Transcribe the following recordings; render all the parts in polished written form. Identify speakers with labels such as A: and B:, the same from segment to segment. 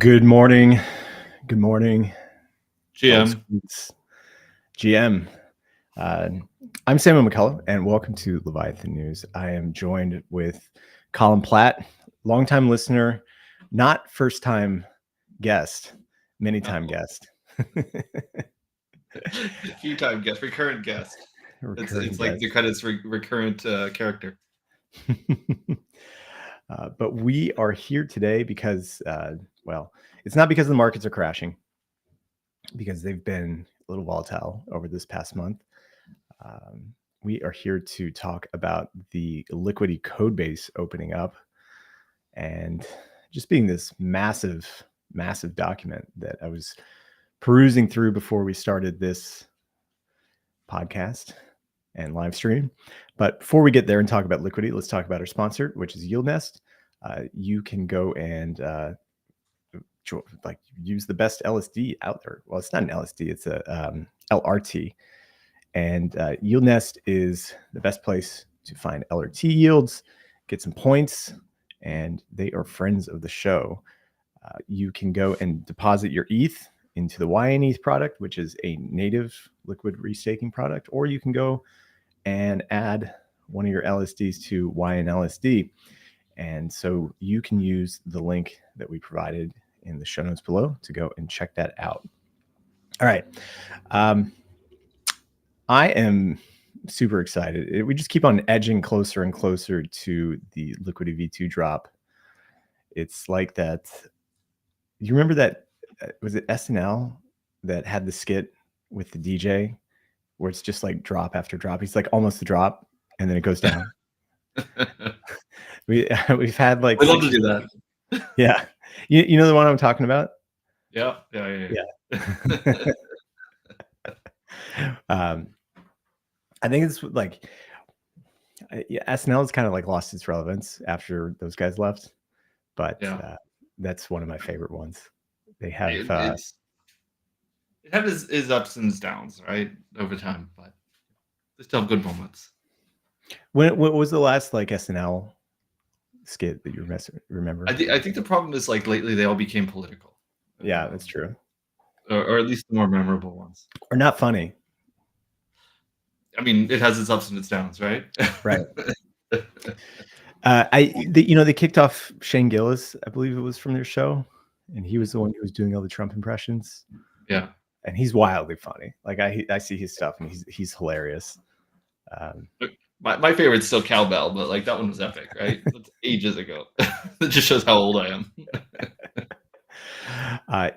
A: Good morning. Good morning, folks.
B: GM.
A: It's GM. I'm Samuel McCulloch, and welcome to Leviathan News. I am joined with Colin Platt, longtime listener, not first-time guest, many-time guest.
B: Few-time guest, recurrent guest. It's like
A: guest.
B: the credits recurrent character.
A: But we are here today because, well, it's not because the markets are crashing, because they've been a little volatile over this past month. We are here to talk about the Liquity Codebase opening up and just being this massive document that I was perusing through before we started this podcast and live stream. But before we get there and talk about Liquidity, let's talk about our sponsor, which is YieldNest. You can go and use the best LSD out there. Well, it's not an LSD, it's a LRT. And YieldNest is the best place to find LRT yields, get some points, and they are friends of the show. You can go and deposit your ETH into the YN product, which is a native liquid restaking product, or you can go and add one of your LSDs to YN LSD. And so you can use the link that we provided in the show notes below to go and check that out. All right. I am super excited. We just keep on edging closer and closer to the Liquity V2 drop. It's like that. You remember that? Was it SNL that had the skit with the DJ where it's just like drop after drop? He's like almost the drop and then it goes down. We've had like.
B: We love to do that.
A: Yeah. You know the one I'm talking about?
B: Yeah.
A: I think it's like SNL has kind of like lost its relevance after those guys left, but that's one of my favorite ones. They have it
B: had its ups and downs, right, over time, but they still have good moments.
A: What was the last like SNL skit that you remember?
B: I think the problem is like lately they all became political.
A: Yeah, that's true.
B: Or at least the more memorable ones.
A: Or not funny.
B: I mean, it has its ups and its downs, right?
A: Right. They kicked off Shane Gillis, I believe it was, from their show, and he was the one who was doing all the Trump impressions.
B: Yeah,
A: and he's wildly funny. Like I see his stuff, and he's hilarious.
B: My favorite's still Cowbell, but like that one was epic, right? That's ages ago. That just shows how old I am.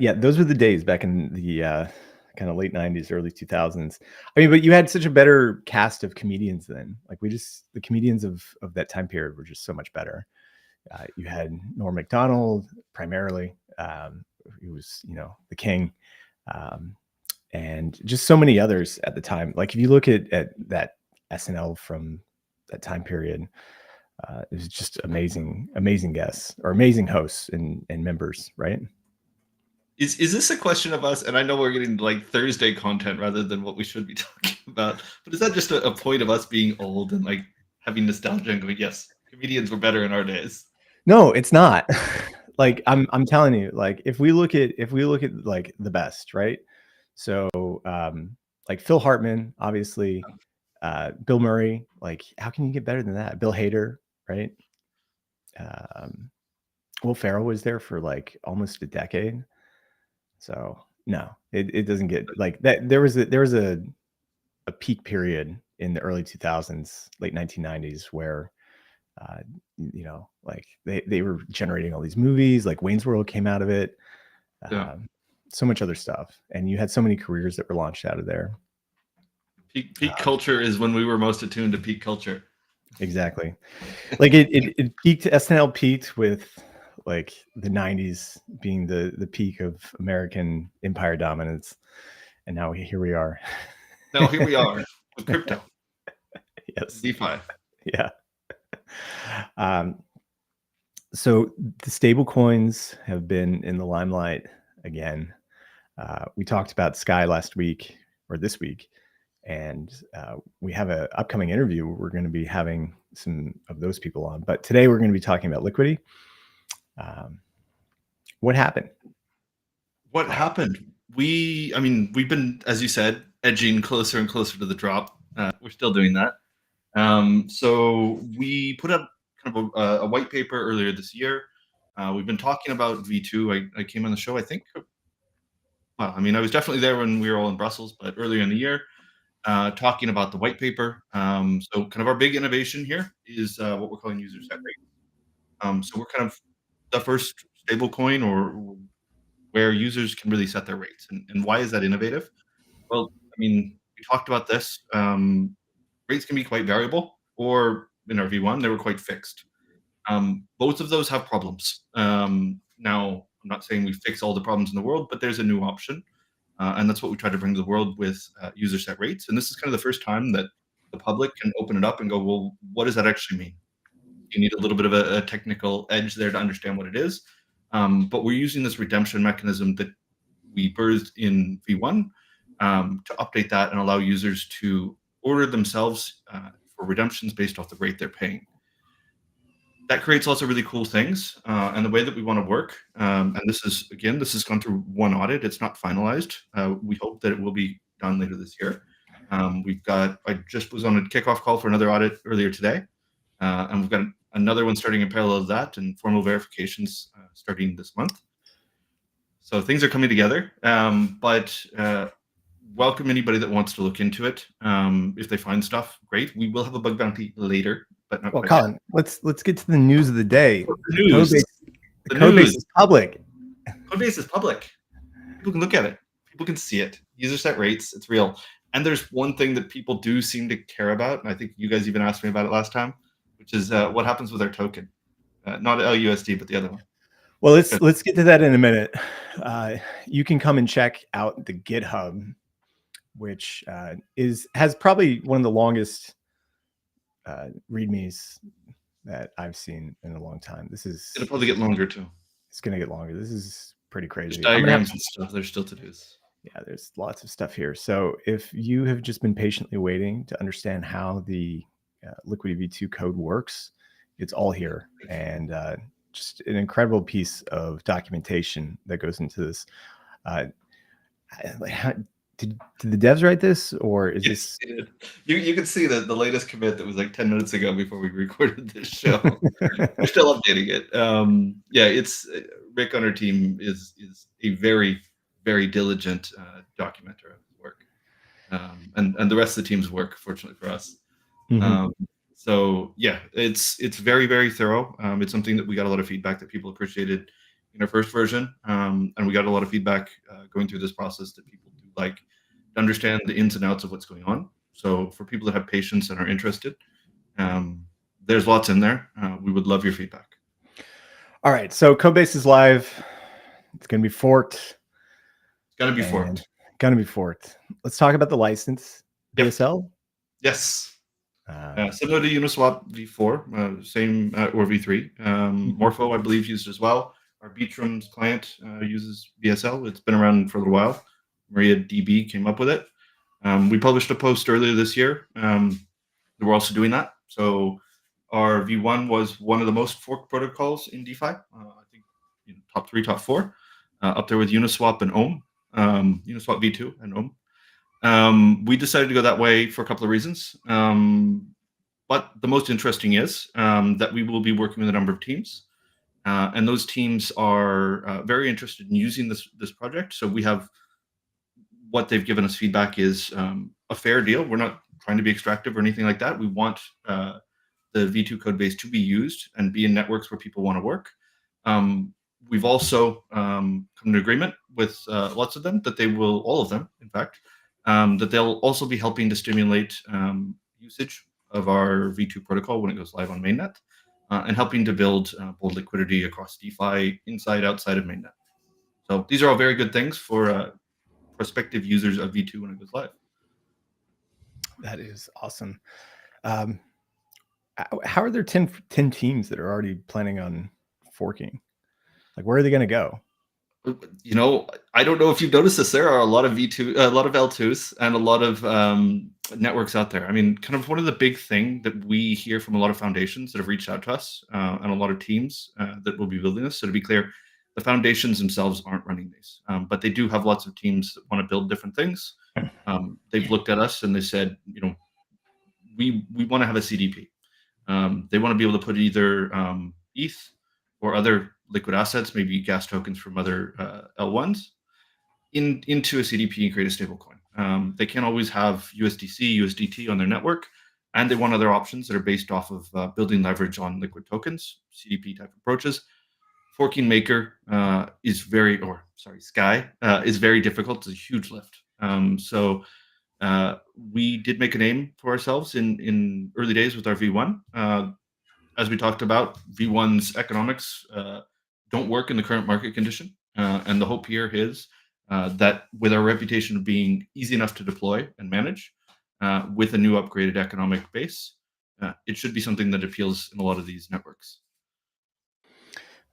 A: Yeah, those were the days back in the kind of late 90s, early 2000s. I mean, but you had such a better cast of comedians then. Like the comedians of that time period were just so much better. You had Norm Macdonald primarily, who was, the king, and just so many others at the time. Like if you look at that SNL from that time period, it was just amazing guests or amazing hosts and members, right?
B: Is this a question of us? And I know we're getting like Thursday content rather than what we should be talking about, but is that just a point of us being old and like having nostalgia and going, yes, comedians were better in our days?
A: No, it's not. Like I'm telling you, like if we look at like the best, right? So like Phil Hartman, obviously, Bill Murray, like how can you get better than that? Bill Hader, right? Will Ferrell was there for like almost a decade. So no, it doesn't get like that. There was a peak period in the early 2000s, late 1990s, where like they were generating all these movies. Like Wayne's World came out of it. So much other stuff, and you had so many careers that were launched out of there.
B: Peak culture is when we were most attuned to peak culture.
A: Exactly. Like it peaked. SNL peaked with like the 90s being the peak of American empire dominance, and now here we are.
B: Now here we are with crypto.
A: Yes.
B: DeFi.
A: Yeah. So the stablecoins have been in the limelight again. We talked about Sky last week or this week, and we have an upcoming interview where we're going to be having some of those people on. But today we're going to be talking about Liquidity. What happened?
B: What happened? I mean, we've been, as you said, edging closer and closer to the drop. We're still doing that. So we put up kind of a white paper earlier this year. We've been talking about V2. I came on the show, I think. Well, I mean, I was definitely there when we were all in Brussels, but earlier in the year, talking about the white paper. So kind of our big innovation here is what we're calling user set rate. So we're kind of the first stablecoin or where users can really set their rates. And why is that innovative? Well, I mean, we talked about this. Rates can be quite variable, or in our V1, they were quite fixed. Both of those have problems. Now, I'm not saying we fix all the problems in the world, but there's a new option. And that's what we try to bring to the world with user set rates. And this is kind of the first time that the public can open it up and go, well, what does that actually mean? You need a little bit of a technical edge there to understand what it is. But we're using this redemption mechanism that we birthed in V1 to update that and allow users to order themselves for redemptions based off the rate they're paying. That creates lots of really cool things. And the way that we want to work, and this has gone through one audit. It's not finalized. We hope that it will be done later this year. I just was on a kickoff call for another audit earlier today. And we've got another one starting in parallel to that and formal verifications starting this month. So things are coming together, but welcome anybody that wants to look into it. If they find stuff, great. We will have a bug bounty later, but not quite
A: Colin,
B: yet.
A: let's get to the news of the day.
B: The
A: Codebase is public.
B: Codebase is public. People can look at it. People can see it. User set rates. It's real. And there's one thing that people do seem to care about, and I think you guys even asked me about it last time, which is what happens with our token. Not LUSD, but the other one.
A: Well, let's get to that in a minute. You can come and check out the GitHub, which has probably one of the longest readmes that I've seen in a long time.
B: It'll probably get longer too.
A: It's gonna get longer. This is pretty crazy.
B: There's diagrams and stuff. There's still to-dos.
A: Yeah, there's lots of stuff here. So if you have just been patiently waiting to understand how the Liquity V2 code works, it's all here, and just an incredible piece of documentation that goes into this. Did the devs write this, or is this?
B: You can see the latest commit that was like 10 minutes ago before we recorded this show. We're still updating it. Yeah, it's Rick on our team is a very, very diligent documenter of his work, and the rest of the team's work, fortunately for us. So yeah, it's very, very thorough. It's something that we got a lot of feedback that people appreciated in our first version, and we got a lot of feedback going through this process that people do like to understand the ins and outs of what's going on. So for people that have patience and are interested, there's lots in there. We would love your feedback.
A: All right, so Codebase is live. It's going to be forked.
B: It's going to be forked.
A: Going to be forked. Let's talk about the license. BSL?
B: Yes. Similar to Uniswap V4, same or V3. Morpho, I believe, used as well. Our Beatrum's client uses BSL. It's been around for a little while. MariaDB came up with it. We published a post earlier this year. We're also doing that. So our V1 was one of the most forked protocols in DeFi. I think top 3, top 4, up there with Uniswap and Ohm. Uniswap V2 and Ohm. We decided to go that way for a couple of reasons. But the most interesting is that we will be working with a number of teams. And those teams are very interested in using this project. So we have what they've given us feedback is a fair deal. We're not trying to be extractive or anything like that. We want the V2 code base to be used and be in networks where people want to work. We've also come to agreement with lots of them that they will, all of them, in fact, that they'll also be helping to stimulate usage of our V2 protocol when it goes live on mainnet, and helping to build bold liquidity across DeFi inside, outside of mainnet. So these are all very good things for prospective users of V2 when it goes live.
A: That is awesome. How are there 10 teams that are already planning on forking? Like, where are they going to go?
B: I don't know if you've noticed this. There are a lot of V2, a lot of L2s, and a lot of networks out there. I mean, kind of one of the big thing that we hear from a lot of foundations that have reached out to us, and a lot of teams that will be building this. So to be clear, The foundations themselves aren't running these, but they do have lots of teams that want to build different things. They've looked at us and they said, we want to have a CDP. They want to be able to put either ETH or other liquid assets, maybe gas tokens from other L1s, into a CDP and create a stablecoin. They can't always have USDC, USDT on their network, and they want other options that are based off of building leverage on liquid tokens, CDP type approaches. Forking Maker Sky is very difficult. It's a huge lift. So we did make a name for ourselves in early days with our V1. As we talked about, V1's economics don't work in the current market condition. And the hope here is that with our reputation of being easy enough to deploy and manage, with a new upgraded economic base, it should be something that appeals in a lot of these networks.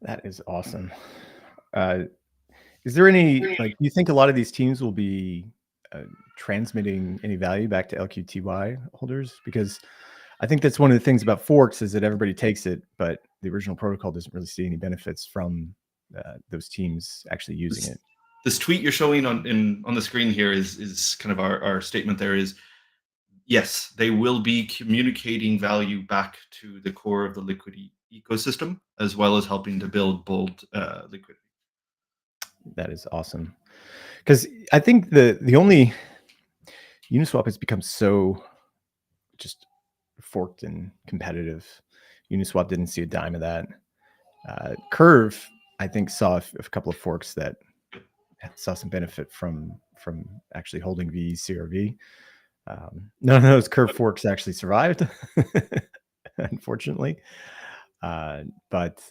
A: That is awesome. Is there any, do you think a lot of these teams will be transmitting any value back to LQTY holders? Because I think that's one of the things about forks is that everybody takes it, but the original protocol doesn't really see any benefits from those teams actually using it.
B: This tweet you're showing on the screen here is kind of our statement there is, yes, they will be communicating value back to the core of the Liquidity ecosystem, as well as helping to build bold liquidity.
A: That is awesome. Because I think the only Uniswap has become so just forked and competitive. Uniswap didn't see a dime of that. Curve, I think, saw a couple of forks that saw some benefit from actually holding CRV. None of those Curve forks actually survived, unfortunately. But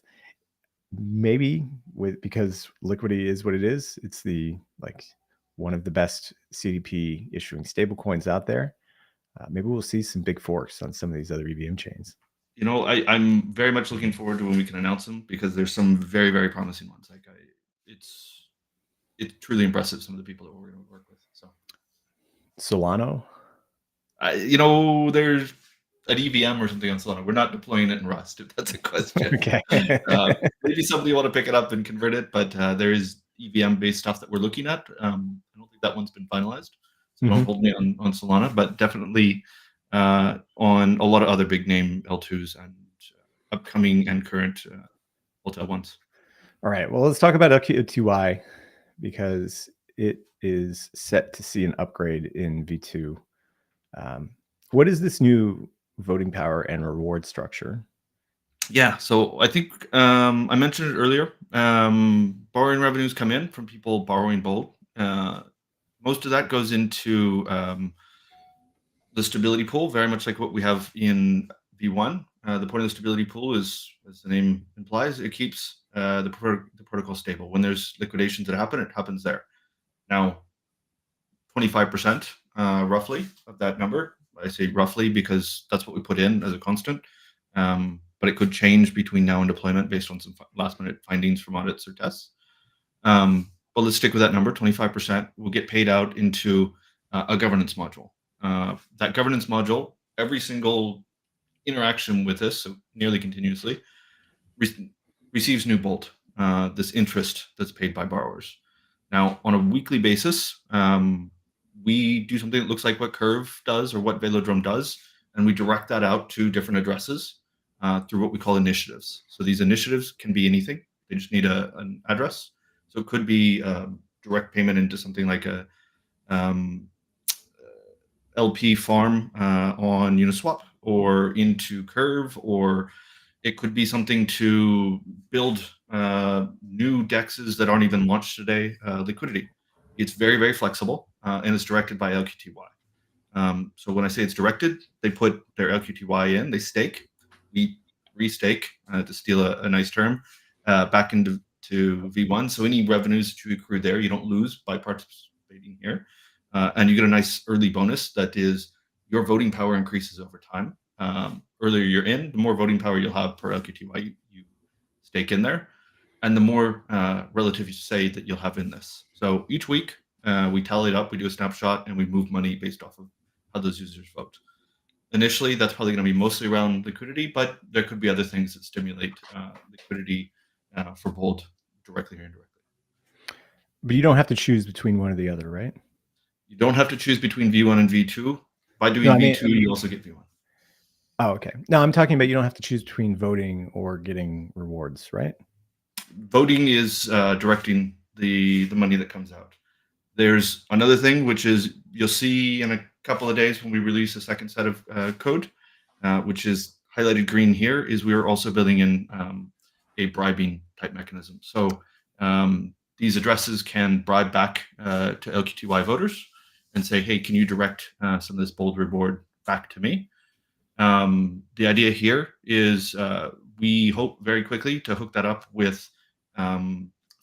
A: maybe because Liquidity is what it is, it's the one of the best CDP issuing stablecoins out there. Maybe we'll see some big forks on some of these other EVM chains.
B: I'm very much looking forward to when we can announce them, because there's some very, very promising ones. It's truly impressive, some of the people that we're going to work with. So
A: Solano,
B: there's an EVM or something on Solana. We're not deploying it in Rust, if that's a question.
A: Okay.
B: Maybe somebody want to pick it up and convert it, but there is EVM based stuff that we're looking at. I don't think that one's been finalized, so don't hold me on Solana, but definitely on a lot of other big name L2s and upcoming and current L1s.
A: All right, well, let's talk about LQTY, because it is set to see an upgrade in V2. What is this new voting power and reward structure?
B: Yeah, so I think I mentioned it earlier. Borrowing revenues come in from people borrowing bold. Most of that goes into the stability pool, very much like what we have in V1. The point of the stability pool is, as the name implies, it keeps the protocol stable. When there's liquidations that happen, it happens there. Now, 25% roughly of that number. I say roughly because that's what we put in as a constant. But it could change between now and deployment based on some last-minute findings from audits or tests. But let's stick with that number. 25% will get paid out into a governance module. That governance module, every single interaction with this, so nearly continuously, receives new bolt, this interest that's paid by borrowers. Now, on a weekly basis, we do something that looks like what Curve does or what Velodrome does, and we direct that out to different addresses through what we call initiatives. So these initiatives can be anything. They just need an address. So it could be direct payment into something like a LP farm on Uniswap, or into Curve, or it could be something to build new dexes that aren't even launched today, Liquidity. It's very, very flexible, and it's directed by LQTY. So when I say it's directed, they put their LQTY in, they stake, we restake, to steal a nice term, back into V1. So any revenues that you accrue there, you don't lose by participating here. And you get a nice early bonus that is your voting power increases over time. Earlier you're in, the more voting power you'll have per LQTY you stake in there, and the more relative you say that you'll have in this. So each week we tally it up, we do a snapshot, and we move money based off of how those users vote. Initially, that's probably going to be mostly around liquidity, but there could be other things that stimulate liquidity for bold directly or indirectly.
A: But you don't have to choose between one or the other, right?
B: You don't have to choose between V1 and V2. By doing V2, you also get V1.
A: Oh, okay. No, I'm talking about you don't have to choose between voting or getting rewards, right?
B: Voting is directing the money that comes out. There's another thing, which is you'll see in a couple of days when we release a second set of code, which is highlighted green here, is we are also building in a bribing type mechanism. So these addresses can bribe back to LQTY voters and say, hey, can you direct some of this bold reward back to me? The idea here is we hope very quickly to hook that up with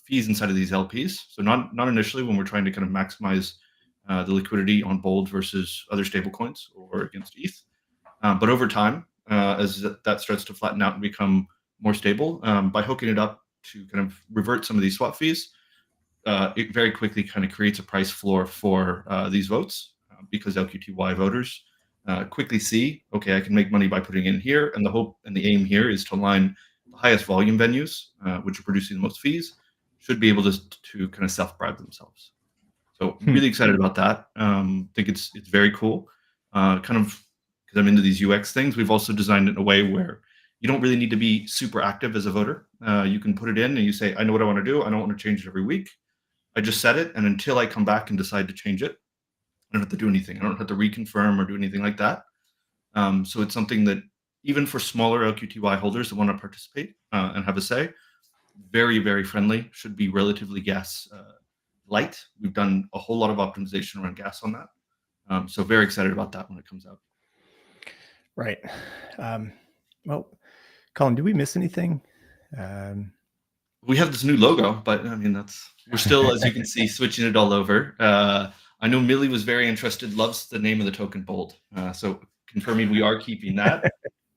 B: fees inside of these LPs. So not initially when we're trying to kind of maximize the liquidity on bold versus other stablecoins or against ETH. But over time, as that starts to flatten out and become more stable, by hooking it up to kind of revert some of these swap fees, it very quickly kind of creates a price floor for these votes because LQTY voters quickly see, okay, I can make money by putting in here, and the hope and the aim here is to align the highest volume venues, which are producing the most fees, should be able to kind of self-bribe themselves. So really excited about that. Think it's very cool. Kind of because I'm into these UX things, we've also designed it in a way where you don't really need to be super active as a voter. You can put it in and you say, I know what I want to do. I don't want to change it every week. I just set it, and until I come back and decide to change it, I don't have to do anything. I don't have to reconfirm or do anything like that. So it's something that even for smaller LQTY holders that want to participate and have a say, very, very friendly, should be relatively gas light. We've done a whole lot of optimization around gas on that. So very excited about that when it comes out.
A: Right. Well, Colin, did we miss anything?
B: We have this new logo, but I mean, we're still, as you can see, switching it all over. I know Millie was very interested, loves the name of the token bold. So confirming we are keeping that,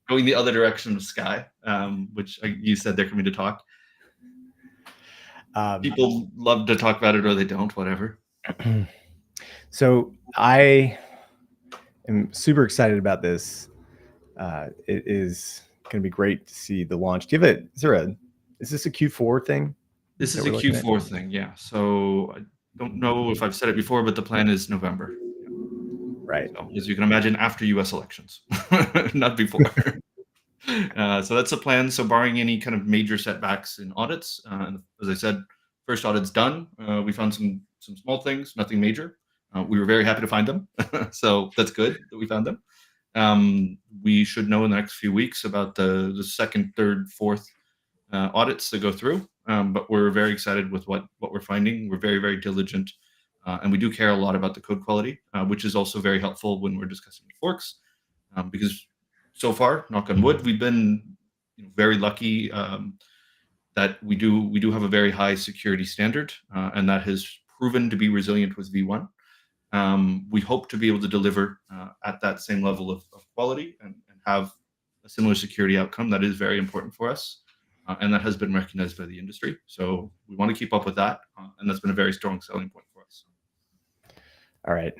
B: going the other direction of Sky, which you said they're coming to talk. People love to talk about it or they don't, whatever.
A: So I am super excited about this. It is going to be great to see the launch. Is this a Q4 thing?
B: This is a Q4 thing, yeah. So I don't know if I've said it before, but the plan is November.
A: Right.
B: So, as you can imagine, after US elections, not before. So that's the plan. So barring any kind of major setbacks in audits, as I said, first audit's done. We found some small things, nothing major. We were very happy to find them. So that's good that we found them. We should know in the next few weeks about the second, third, fourth audits to go through. But we're very excited with what we're finding. We're very, very diligent. And we do care a lot about the code quality, which is also very helpful when we're discussing forks, because so far, knock on wood, we've been very lucky that we do have a very high security standard, and that has proven to be resilient with V1. We hope to be able to deliver at that same level of quality and have a similar security outcome. That is very important for us. And that has been recognized by the industry. So we want to keep up with that. And that's been a very strong selling point for us.
A: All right.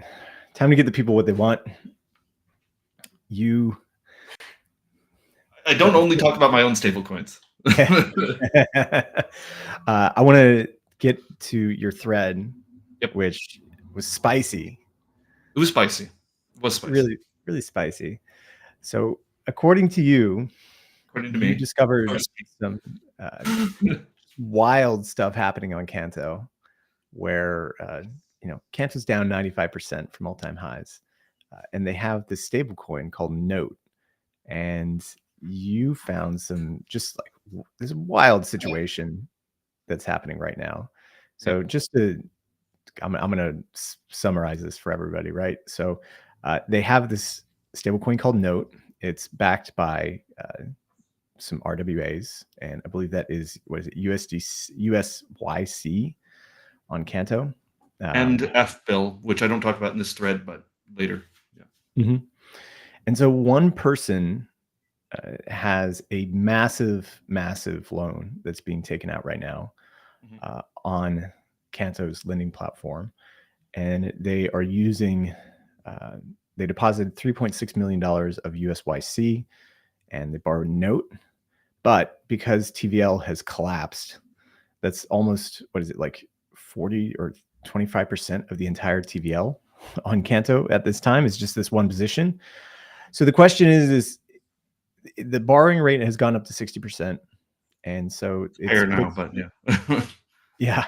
A: Time to get the people what they want.
B: I don't only talk about my own stablecoins.
A: I want to get to your thread,
B: yep.
A: Which was spicy.
B: It was spicy. It was spicy.
A: Really, really spicy. So according to you, you discovered some wild stuff happening on Canto, where Canto's down 95% from all-time highs, and they have this stable coin called Note, and you found some just like this wild situation that's happening right now. So I'm going to summarize this for everybody, right? So they have this stable coin called Note. It's backed by some RWAs, and I believe that is, USYC on Canto.
B: And FBill, which I don't talk about in this thread, but later. Yeah.
A: Mm-hmm. And so one person has a massive, massive loan that's being taken out right now on Canto's lending platform. And they are using, they deposited $3.6 million of USYC, and they borrowed Note. But because TVL has collapsed, That's almost, what is it, like 40 or 25% of the entire TVL on Canto at this time is just this one position. So the question is the borrowing rate has gone up to 60%. And so it's
B: higher now, but yeah.
A: Yeah.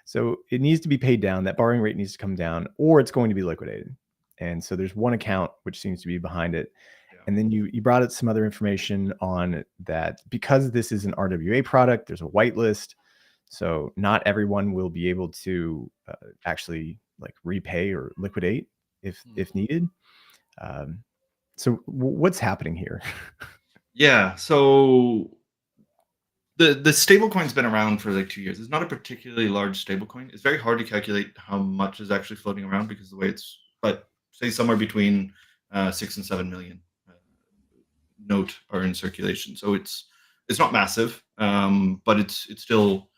A: So it needs to be paid down. That borrowing rate needs to come down, or it's going to be liquidated. And so there's one account which seems to be behind it.
B: Yeah.
A: And then you brought up some other information on that because this is an RWA product, there's a whitelist. So not everyone will be able to actually like repay or liquidate if needed. So what's happening here?
B: Yeah. So the stablecoin's been around for like 2 years. It's not a particularly large stablecoin. It's very hard to calculate how much is actually floating around because of the way it's, but say somewhere between 6 and 7 million note are in circulation. So it's not massive, but it's still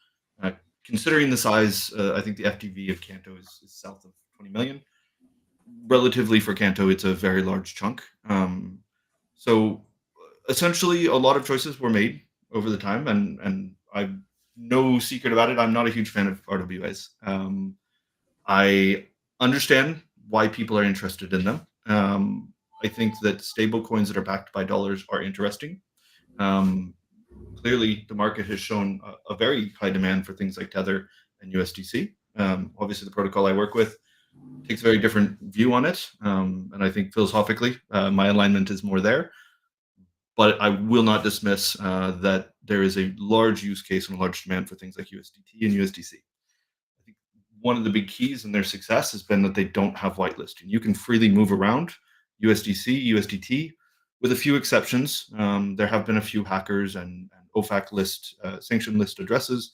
B: considering the size. I think the FTV of Canto is south of 20 million. Relatively for Canto, it's a very large chunk. So essentially, a lot of choices were made over the time, and I'm no secret about it. I'm not a huge fan of RWAs. I understand why people are interested in them. I think that stable coins that are backed by dollars are interesting. Clearly, the market has shown a very high demand for things like Tether and USDC. Obviously, the protocol I work with takes a very different view on it, and I think philosophically, my alignment is more there. But I will not dismiss that there is a large use case and a large demand for things like USDT and USDC. I think one of the big keys in their success has been that they don't have whitelisting. You can freely move around USDC, USDT, with a few exceptions. There have been a few hackers and OFAC list, sanction list addresses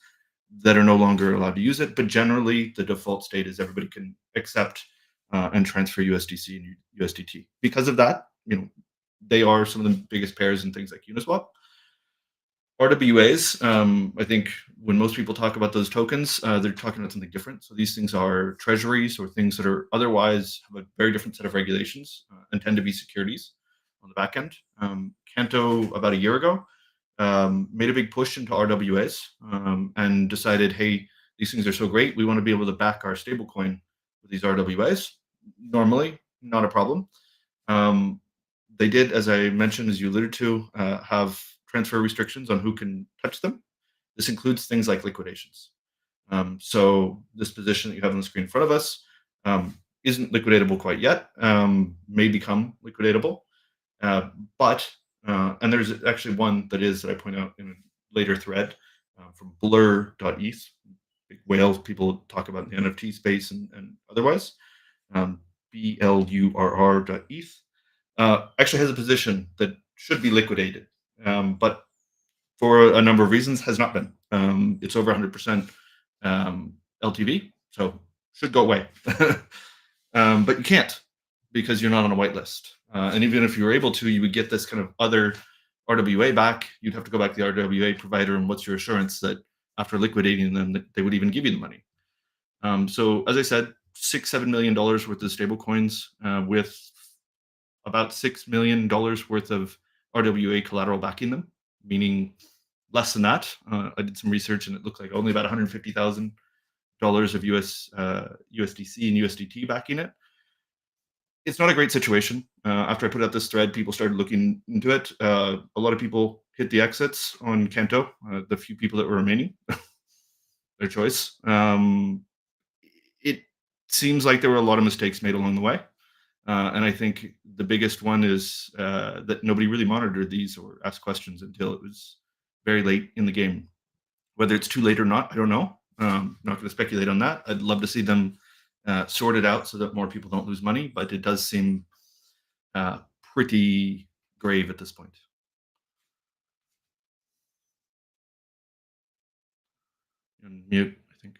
B: that are no longer allowed to use it. But generally, the default state is everybody can accept and transfer USDC and USDT. Because of that, they are some of the biggest pairs in things like Uniswap. RWAs, I think when most people talk about those tokens, they're talking about something different. So these things are treasuries or things that are otherwise have a very different set of regulations and tend to be securities on the back end. Canto, about a year ago, made a big push into RWAs and decided, hey, these things are so great, we want to be able to back our stablecoin with these RWAs. Normally, not a problem. They did, as I mentioned, as you alluded to, have transfer restrictions on who can touch them. This includes things like liquidations. So this position that you have on the screen in front of us isn't liquidatable quite yet, may become liquidatable. And there's actually one that is, that I point out in a later thread from blur.eth, big whale people talk about in the NFT space and otherwise, blurr.eth. Actually has a position that should be liquidated, but for a number of reasons has not been. It's over 100% LTV, so should go away. But you can't because you're not on a whitelist. And even if you were able to, you would get this kind of other RWA back. You'd have to go back to the RWA provider, and what's your assurance that after liquidating them, that they would even give you the money? So as I said, $6-7 million worth of stable coins with about $6 million worth of RWA collateral backing them, meaning less than that. I did some research and it looked like only about $150,000 of USDC and USDT backing it. It's not a great situation. After I put out this thread, people started looking into it. A lot of people hit the exits on Canto, the few people that were remaining, their choice. It seems like there were a lot of mistakes made along the way. And I think the biggest one is that nobody really monitored these or asked questions until it was very late in the game. Whether it's too late or not, I don't know. I'm not going to speculate on that. I'd love to see them sort it out so that more people don't lose money, but it does seem pretty grave at this point. And mute, I think.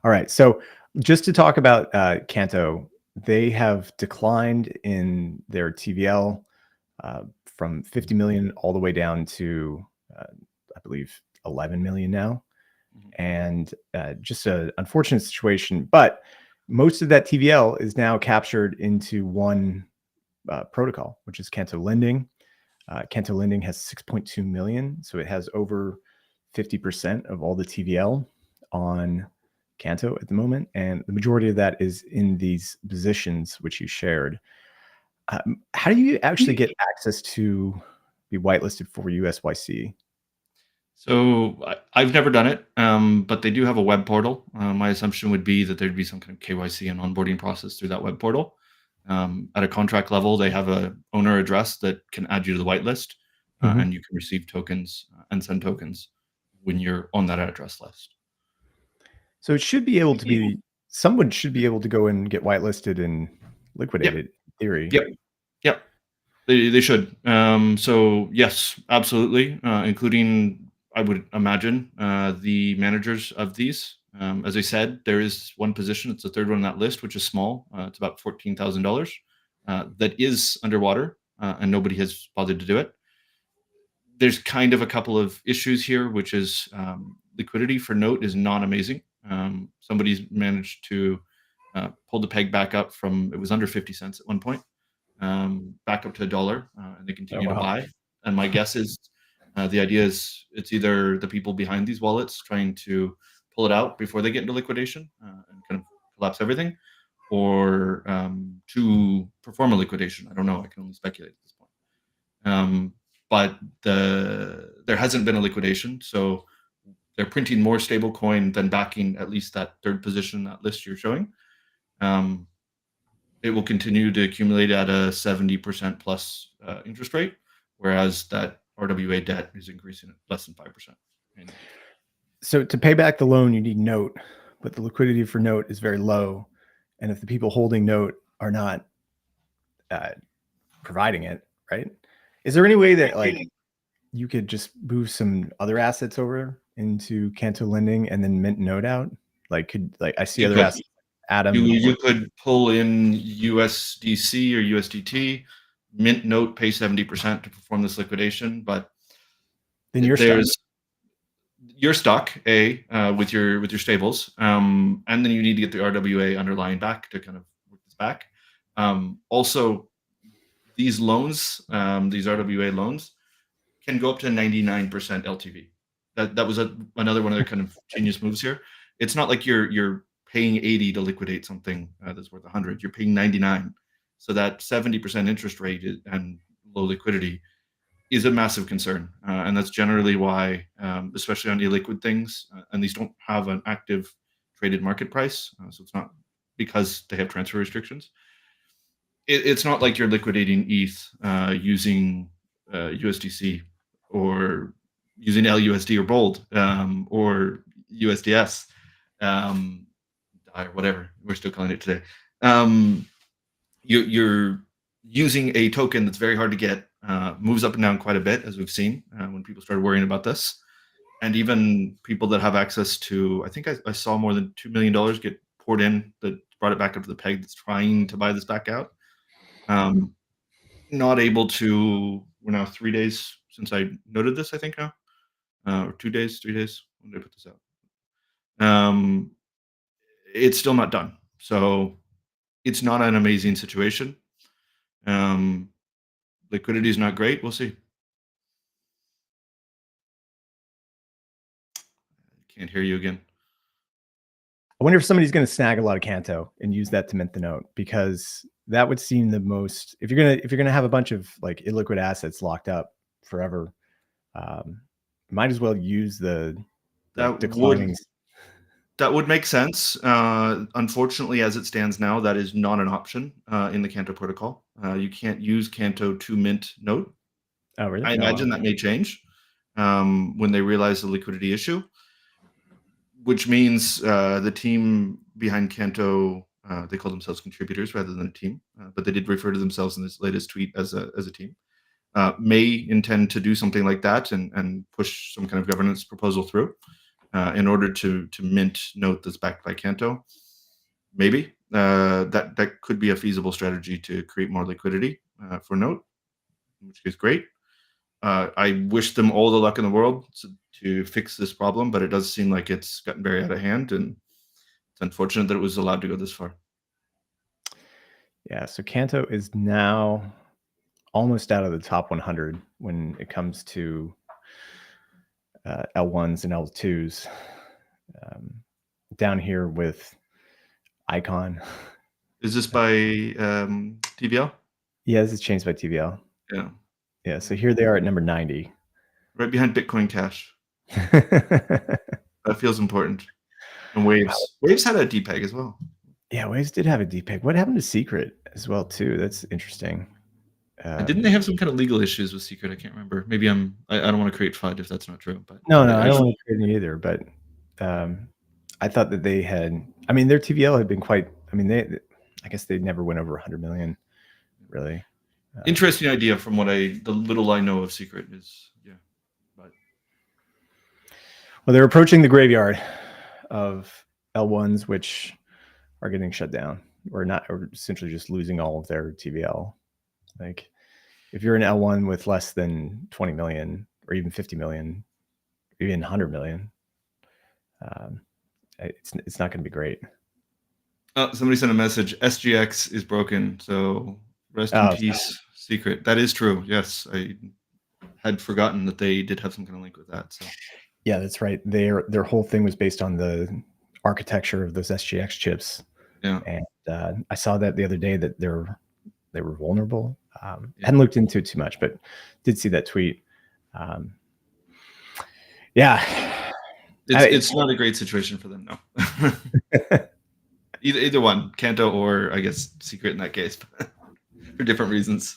A: All right. So just to talk about Canto they have declined in their TVL from 50 million all the way down to, I believe, 11 million now. And just an unfortunate situation. But most of that TVL is now captured into one protocol, which is Canto Lending. Canto Lending has 6.2 million. So it has over 50% of all the TVL on Canto at the moment. And the majority of that is in these positions, which you shared. How do you actually get access to be whitelisted for USYC?
B: So I've never done it, but they do have a web portal. My assumption would be that there'd be some kind of KYC and onboarding process through that web portal. At a contract level, they have a owner address that can add you to the whitelist, and you can receive tokens and send tokens when you're on that address list.
A: So it should be able to be, someone should be able to go and get whitelisted and liquidated in theory.
B: Yep. They should. So yes, absolutely, including, I would imagine, the managers of these. As I said, there is one position, it's the third one on that list, which is small. It's about $14,000. That is underwater, and nobody has bothered to do it. There's kind of a couple of issues here, which is liquidity for note is not amazing. Somebody's managed to pull the peg back up from, it was under 50 cents at one point, back up to $1, and they continue to buy. And my guess is the idea is it's either the people behind these wallets trying to pull it out before they get into liquidation and kind of collapse everything, or to perform a liquidation. I don't know. I can only speculate at this point. But there hasn't been a liquidation, so they're printing more stablecoin than backing at least that third position in that list you're showing. It will continue to accumulate at a 70% plus interest rate, whereas that RWA debt is increasing at less than 5%.
A: So to pay back the loan, you need note, but the liquidity for note is very low. And if the people holding note are not providing it, right? Is there any way that like you could just move some other assets over into Canto Lending and then mint note out? Like I see other assets. Adam,
B: you could pull in USDC or USDT, mint note, pay 70% to perform this liquidation, but
A: then
B: you're stuck with your stables, and then you need to get the RWA underlying back to kind of work this back. Also, these loans, these RWA loans, can go up to 99% LTV. That was another one of their kind of genius moves here. It's not like you're paying 80 to liquidate something that's worth 100. You're paying 99. So that 70% interest rate and low liquidity is a massive concern. And that's generally why, especially on illiquid things, and these don't have an active traded market price. So it's not because they have transfer restrictions. It's not like you're liquidating ETH using USDC or using LUSD or BOLD or USDS. Or whatever we're still calling it today. You're using a token that's very hard to get, moves up and down quite a bit, as we've seen when people started worrying about this. And even people that have access to, I think I saw more than $2 million get poured in that brought it back up to the peg that's trying to buy this back out. Not able to, we're now 3 days since I noted this, I think now, or 2 days, 3 days. When did I put this out? It's still not done. So it's not an amazing situation. Liquidity is not great. We'll see. I can't hear you again.
A: I wonder if somebody's going to snag a lot of Canto and use that to mint the note, because that would seem the most, if you're going to have a bunch of like illiquid assets locked up forever, might as well use the declining.
B: That would make sense. Unfortunately, as it stands now, that is not an option in the Canto protocol. You can't use Canto to mint note.
A: Oh, really?
B: I imagine that may change when they realize the liquidity issue, which means the team behind Canto, they call themselves contributors rather than a team, but they did refer to themselves in this latest tweet as a team, may intend to do something like that and push some kind of governance proposal through. In order to mint note that's backed by Canto, maybe. that could be a feasible strategy to create more liquidity for Note, which is great. I wish them all the luck in the world to fix this problem, but it does seem like it's gotten very out of hand, and it's unfortunate that it was allowed to go this far.
A: Yeah, so Canto is now almost out of the top 100 when it comes to L1s and L2s. Down here with Icon.
B: Is this by TVL?
A: Yeah, this is changed by TVL.
B: Yeah.
A: Yeah, so here they are at number 90.
B: Right behind Bitcoin Cash. That feels important. And Waves.
A: Wow.
B: Waves had a DPEG as well.
A: Yeah, Waves did have a DPEG. What happened to Secret as well, too? That's interesting.
B: Didn't they have some kind of legal issues with Secret? I can't remember. Maybe I don't want to create FUD if that's not true. But
A: no, I don't want to create any either. But I thought that they had. I mean, their TVL had been quite. I mean, I guess they never went over 100 million, really.
B: Interesting idea from what the little I know of Secret is. Yeah. But
A: well, they're approaching the graveyard of L1s, which are getting shut down, or essentially just losing all of their TVL. Like, if you're an L1 with less than 20 million, or even 50 million, or even 100 million, it's not going to be great.
B: Somebody sent a message. SGX is broken, so rest in peace, Secret. That is true. Yes, I had forgotten that they did have some kind of link with that. So
A: yeah, that's right. Their whole thing was based on the architecture of those SGX chips.
B: Yeah,
A: and I saw that the other day that they were vulnerable. Hadn't looked into it too much, but did see that tweet. Yeah,
B: it's not a great situation for them, no. Either one, Canto or I guess Secret in that case, for different reasons.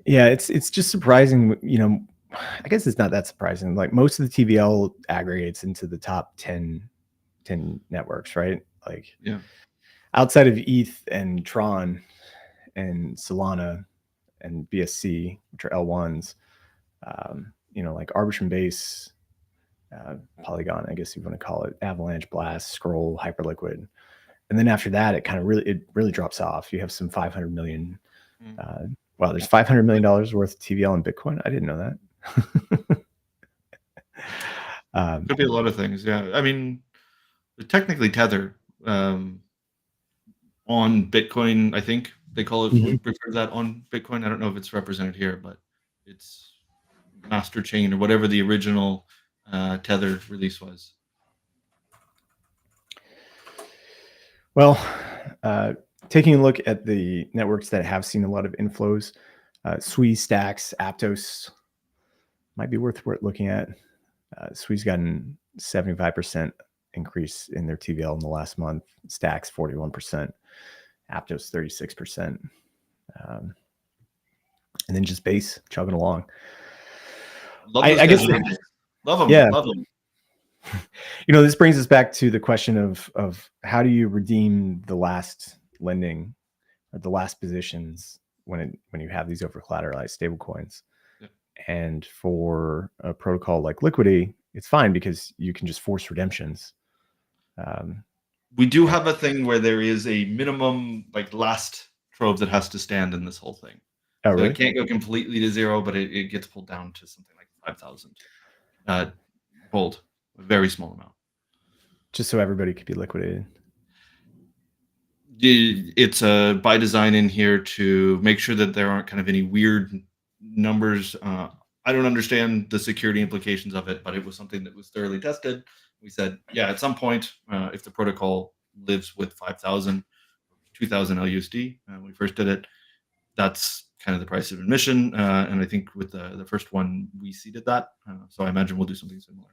A: Yeah, it's just surprising. I guess it's not that surprising. Like, most of the TVL aggregates into the top 10 networks, right? Like,
B: yeah,
A: outside of ETH and Tron and Solana and BSC, which are L1s, like Arbitrum Base, Polygon, I guess you want to call it, Avalanche, Blast, Scroll, Hyperliquid. And then after that, it really drops off. You have some 500 million. Wow, there's $500 million worth of TVL in Bitcoin. I didn't know that.
B: Could be a lot of things. Yeah, I mean, technically Tether on Bitcoin. I think they call it. We refer to that on Bitcoin. I don't know if it's represented here, but it's master chain or whatever the original Tether release was.
A: Well, taking a look at the networks that have seen a lot of inflows, Sui, Stacks, Aptos might be worth looking at. Sui's gotten 75% increase in their TVL in the last month. Stacks 41%, Aptos 36%, and then just Base chugging along. I guess
B: love them.
A: Yeah,
B: love them.
A: This brings us back to the question of how do you redeem the last lending or the last positions when you have these over collateralized stablecoins.
B: Yeah.
A: And for a protocol like Liquidity, it's fine because you can just force redemptions.
B: We do have a thing where there is a minimum last trove that has to stand in this whole thing.
A: Oh,
B: so
A: really?
B: It can't go completely to zero, but it gets pulled down to something like 5,000 gold, a very small amount.
A: Just so everybody could be liquidated.
B: It's by design in here to make sure that there aren't kind of any weird numbers. I don't understand the security implications of it, but it was something that was thoroughly tested. We said, yeah, at some point, if the protocol lives with 5,000, 2,000 LUSD, when we first did it, that's kind of the price of admission. And I think with the first one, we seeded that. So I imagine we'll do something similar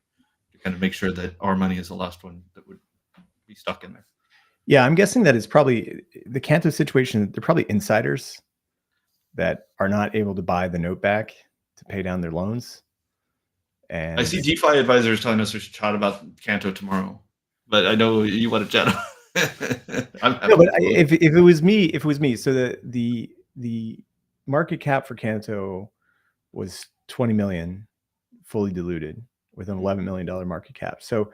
B: to kind of make sure that our money is the last one that would be stuck in there.
A: Yeah, I'm guessing that it's probably the Canto situation. They're probably insiders that are not able to buy the note back to pay down their loans. And
B: I see DeFi advisors telling us we should chat about Canto tomorrow, but I know you want to chat.
A: No, but if it was me, so the market cap for Canto was 20 million fully diluted with an $11 million market cap. So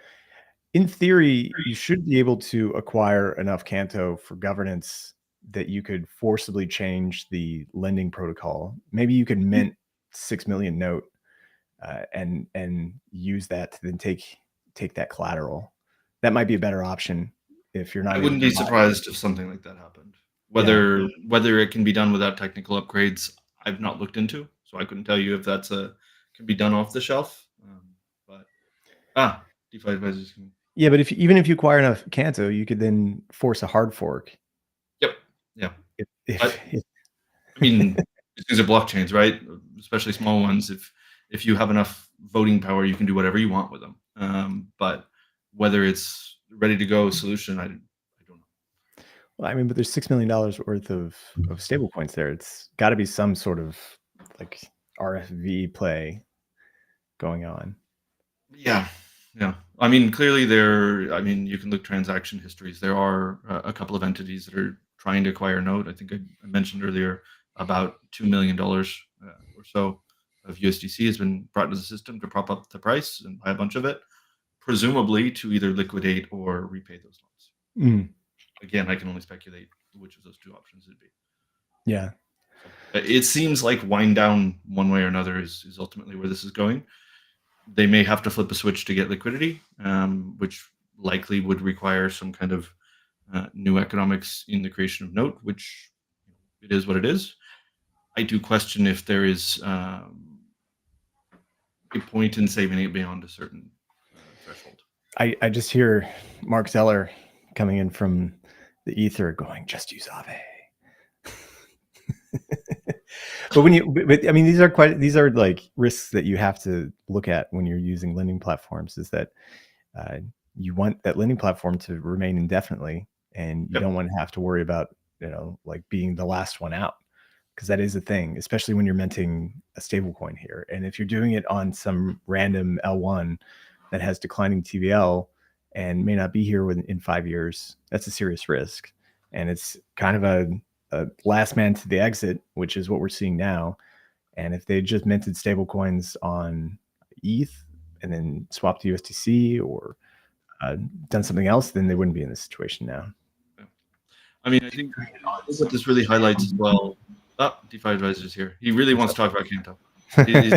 A: in theory, you should be able to acquire enough Canto for governance that you could forcibly change the lending protocol. Maybe you could mint 6 million note and use that to then take that collateral. That might be a better option if you're not.
B: I wouldn't be surprised if something like that happened. Whether it can be done without technical upgrades, I've not looked into, so I couldn't tell you if that's can be done off the shelf. But DeFi advisors can.
A: Yeah, but even if you acquire enough Canto, you could then force a hard fork.
B: Yep. Yeah.
A: I
B: mean, these are blockchains, right? Especially small ones. If you have enough voting power, you can do whatever you want with them. But whether it's ready to go solution, I don't know.
A: Well, I mean, but there's $6 million worth of stablecoins there. It's got to be some sort of like RFV play going on.
B: Yeah. I mean, clearly you can look transaction histories. There are a couple of entities that are trying to acquire Node. I think I mentioned earlier about $2 million or so of USDC has been brought into the system to prop up the price and buy a bunch of it, presumably to either liquidate or repay those loans. Again, I can only speculate which of those two options it'd be.
A: Yeah.
B: It seems like wind down one way or another is ultimately where this is going. They may have to flip a switch to get liquidity, which likely would require some kind of new economics in the creation of Note, which it is what it is. I do question if there is a point in saving it beyond a certain threshold.
A: I just hear Mark Zeller coming in from the ether going, just use Aave. But I mean, these are like risks that you have to look at when you're using lending platforms, is that you want that lending platform to remain indefinitely, and you don't want to have to worry about, like being the last one out, because that is a thing, especially when you're minting a stablecoin here. And if you're doing it on some random L1 that has declining TVL and may not be here in 5 years, that's a serious risk. And it's kind of a last man to the exit, which is what we're seeing now. And if they just minted stablecoins on ETH and then swapped to USDC or done something else, then they wouldn't be in this situation now.
B: I mean, I think what this really highlights as well. DeFi advisors here. He really wants to talk about Canto. He's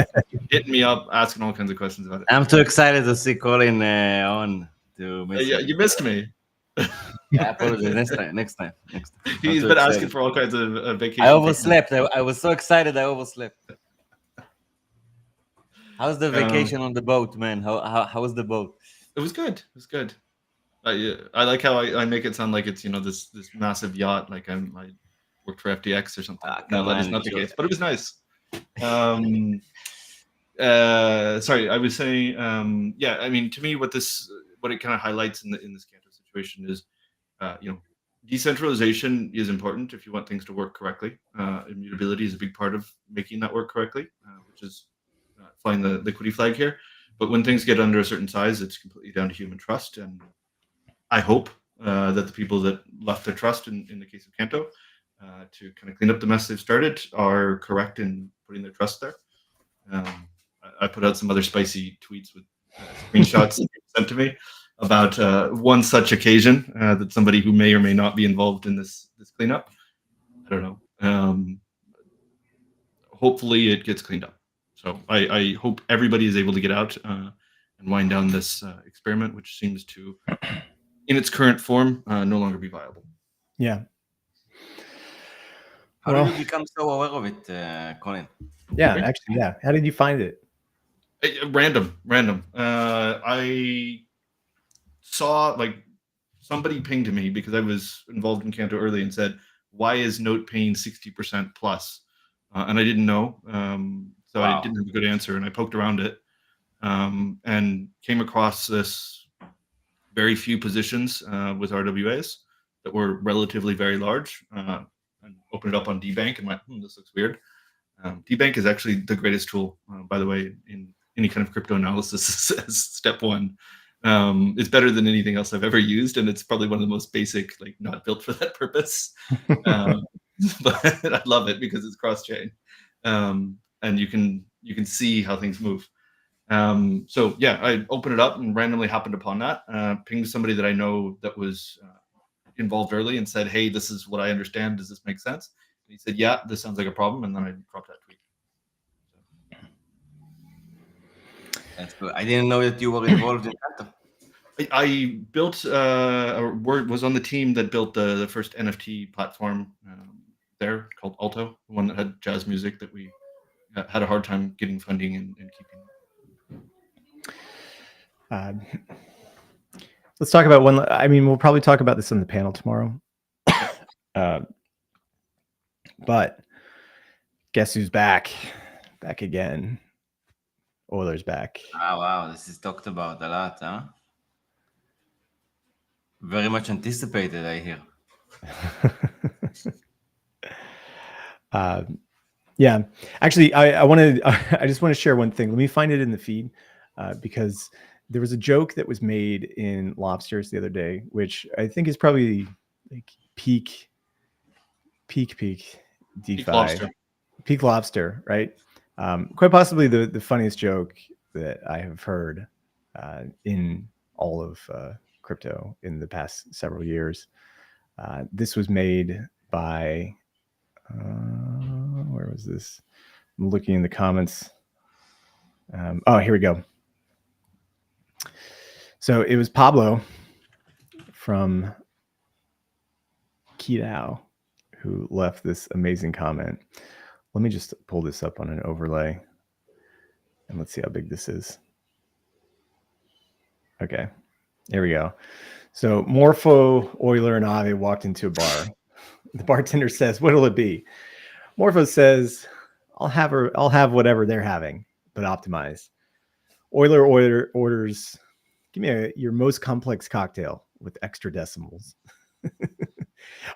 B: hitting me up, asking all kinds of questions about it.
C: I'm too excited to see Colin on.
B: You missed me.
C: Yeah, apologies. Next time.
B: He's been asking for all kinds of vacation.
C: I overslept. I was so excited. I overslept. How's the vacation on the boat, man? How was the boat?
B: It was good. I like how I make it sound like it's this massive yacht, like I worked for FTX or something. No, that is not the case. But it was nice. Sorry, I was saying. I mean, to me, what it kind of highlights in this Canto situation is, decentralization is important if you want things to work correctly. Immutability is a big part of making that work correctly, which is flying the liquidity flag here. But when things get under a certain size, it's completely down to human trust. And I hope that the people that left their trust in the case of Canto to kind of clean up the mess they've started are correct in putting their trust there. I put out some other spicy tweets with screenshots sent to me about one such occasion that somebody who may or may not be involved in this cleanup. I don't know. Hopefully it gets cleaned up. So I hope everybody is able to get out and wind down this experiment, which seems to, in its current form, no longer be viable.
A: Yeah.
C: How did you become so aware of it, Colin?
A: Yeah, actually, yeah. How did you find it?
B: Random. I saw somebody pinged to me because I was involved in Canto early and said, "Why is Note paying 60% plus?" And I didn't know, so I didn't have a good answer. And I poked around it and came across this very few positions with RWAs that were relatively very large. And opened it up on DBank and went, "This looks weird." DBank is actually the greatest tool, by the way, in any kind of crypto analysis as step one. It's better than anything else I've ever used, and it's probably one of the most basic, not built for that purpose. But I love it because it's cross-chain, and you can see how things move. So yeah, I opened it up and randomly happened upon that. Pinged somebody that I know that was involved early and said, "Hey, this is what I understand. Does this make sense?" And he said, "Yeah, this sounds like a problem." And then I dropped that tweet.
C: That's good. I didn't know that you were involved in Canto.
B: I built or was on the team that built the first NFT platform there called Alto, the one that had jazz music that we had a hard time getting funding and keeping.
A: Let's talk about one. I mean, we'll probably talk about this on the panel tomorrow. But guess who's back? Back again. Euler's back.
C: Wow. This is talked about a lot, huh? Very much anticipated, I hear.
A: Yeah, actually, I just want to share one thing. Let me find it in the feed because there was a joke that was made in Lobsters the other day, which I think is probably like peak DeFi, peak lobster, right? Quite possibly the funniest joke that I have heard in all of crypto in the past several years. This was made by where was this? I'm looking in the comments. Oh, here we go. So it was Pablo from Kidao who left this amazing comment. Let me just pull this up on an overlay and let's see how big this is. Okay, here we go. So Morpho, Euler, and Ave walked into a bar. The bartender says, "What'll it be?" Morpho says, I'll have whatever they're having, but optimize. Euler orders, "Give me your most complex cocktail with extra decimals."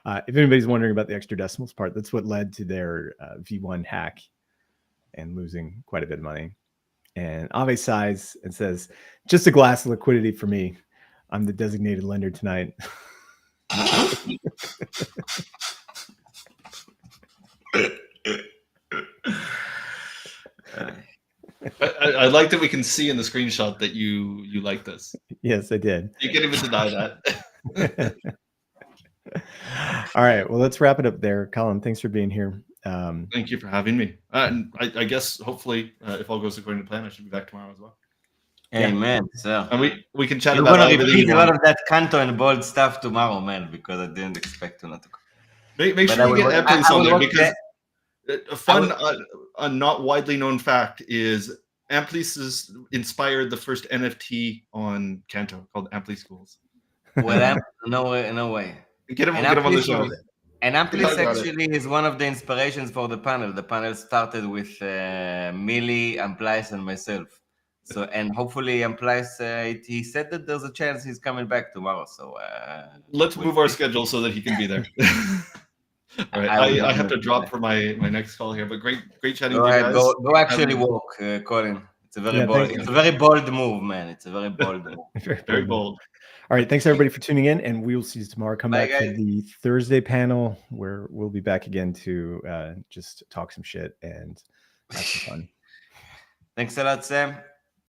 A: If anybody's wondering about the extra decimals part, that's what led to their V1 hack and losing quite a bit of money. And Ave sighs and says, "Just a glass of liquidity for me. I'm the designated lender tonight."
B: I like that we can see in the screenshot that you like this.
A: Yes, I did.
B: You can't even deny that.
A: All right, well, let's wrap it up there. Colin, thanks for being here.
B: Thank you for having me. And I guess hopefully, if all goes according to plan, I should be back tomorrow as well.
C: Amen. So
B: And we can chat
C: you're
B: about
C: gonna
B: everything
C: repeat
B: you
C: a lot
B: want.
C: of that Canto and bold stuff tomorrow, man, because I didn't expect to not to.
B: Make sure you get Amplis on there because a fun, not widely known fact is Amplis has inspired the first NFT on Canto called Amplis Schools.
C: Well, no way.
B: Get him on the show.
C: And Amplis actually is one of the inspirations for the panel. The panel started with Millie, Amplis, and myself. So, and hopefully Amplis, he said that there's a chance he's coming back tomorrow. So
B: let's move our schedule so that he can be there. All right, I have to drop for my next call here, but great chatting with you guys.
C: Go actually walk, Colin. It's a very bold. It's a very bold move, man. It's a very bold move.
B: Very bold.
A: All right, thanks everybody for tuning in, and we will see you tomorrow. Come back for the Thursday panel where we'll be back again to just talk some shit and have some fun.
C: Thanks a lot, Sam.